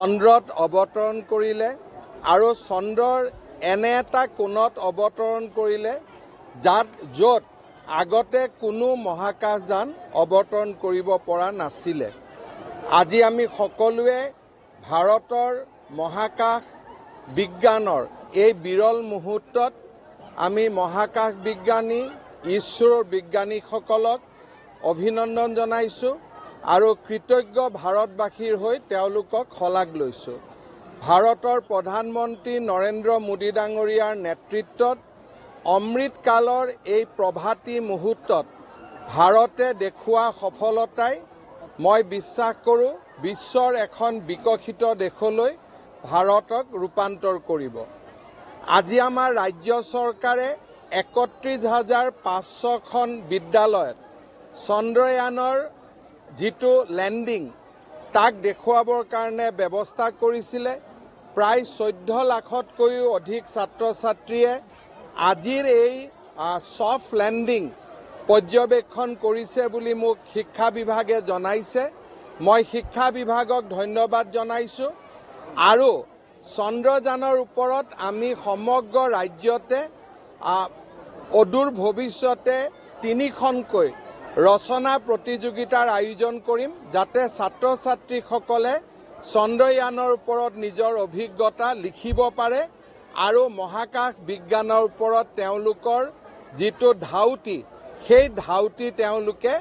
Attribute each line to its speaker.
Speaker 1: চন্দ্ৰত অৱতৰণ কৰিলে আৰু চন্দ্ৰৰ এনে এটা কোণত অৱতৰণ কৰিলে য'ত আগতে কোনো মহাকাশযান অৱতৰণ কৰিব পৰা নাছিলে। আজি আমি সকলোৱে ভাৰতৰ মহাকাশ বিজ্ঞানৰ এই বিৰল মুহূৰ্তত আমি মহাকাশ বিজ্ঞানী ইছৰোৰ বিজ্ঞানীসকলক অভিনন্দন জনাইছোঁ আৰু কৃতজ্ঞ ভাৰতবাসীৰ হৈ তেওঁলোকক শলাগ লৈছোঁ। ভাৰতৰ প্ৰধানমন্ত্ৰী নৰেন্দ্ৰ মোদী ডাঙৰীয়াৰ নেতৃত্বত অমৃতকালৰ এই প্ৰভাতী মুহূৰ্তত ভাৰতে দেখুওৱা সফলতাই মই বিশ্বাস কৰোঁ বিশ্বৰ এখন বিকশিত দেশলৈ ভাৰতক ৰূপান্তৰ কৰিব। আজি আমাৰ ৰাজ্য চৰকাৰে ৩১,৫০০খন বিদ্যালয়ত চন্দ্ৰয়ানৰ যিটো লেণ্ডিং তাক দেখুৱাবৰ কাৰণে ব্যৱস্থা কৰিছিলে। প্ৰায় ১৪ লাখতকৈও অধিক ছাত্ৰ ছাত্ৰীয়ে আজিৰ এই ছফ্ট লেণ্ডিং পৰ্যবেক্ষণ কৰিছে বুলি মোক শিক্ষা বিভাগে জনাইছে। মই শিক্ষা বিভাগক ধন্যবাদ জনাইছোঁ আৰু চন্দ্ৰযানৰ ওপৰত আমি সমগ্ৰ ৰাজ্যতে অদূৰ ভৱিষ্যতে ৩খনকৈ ৰচনা প্ৰতিযোগিতাৰ আয়োজন কৰিম, যাতে ছাত্ৰ ছাত্ৰীসকলে চন্দ্ৰয়ানৰ ওপৰত নিজৰ অভিজ্ঞতা লিখিব পাৰে আৰু মহাকাশ বিজ্ঞানৰ ওপৰত তেওঁলোকৰ যিটো ধাউতি সেই ধাউতি তেওঁলোকে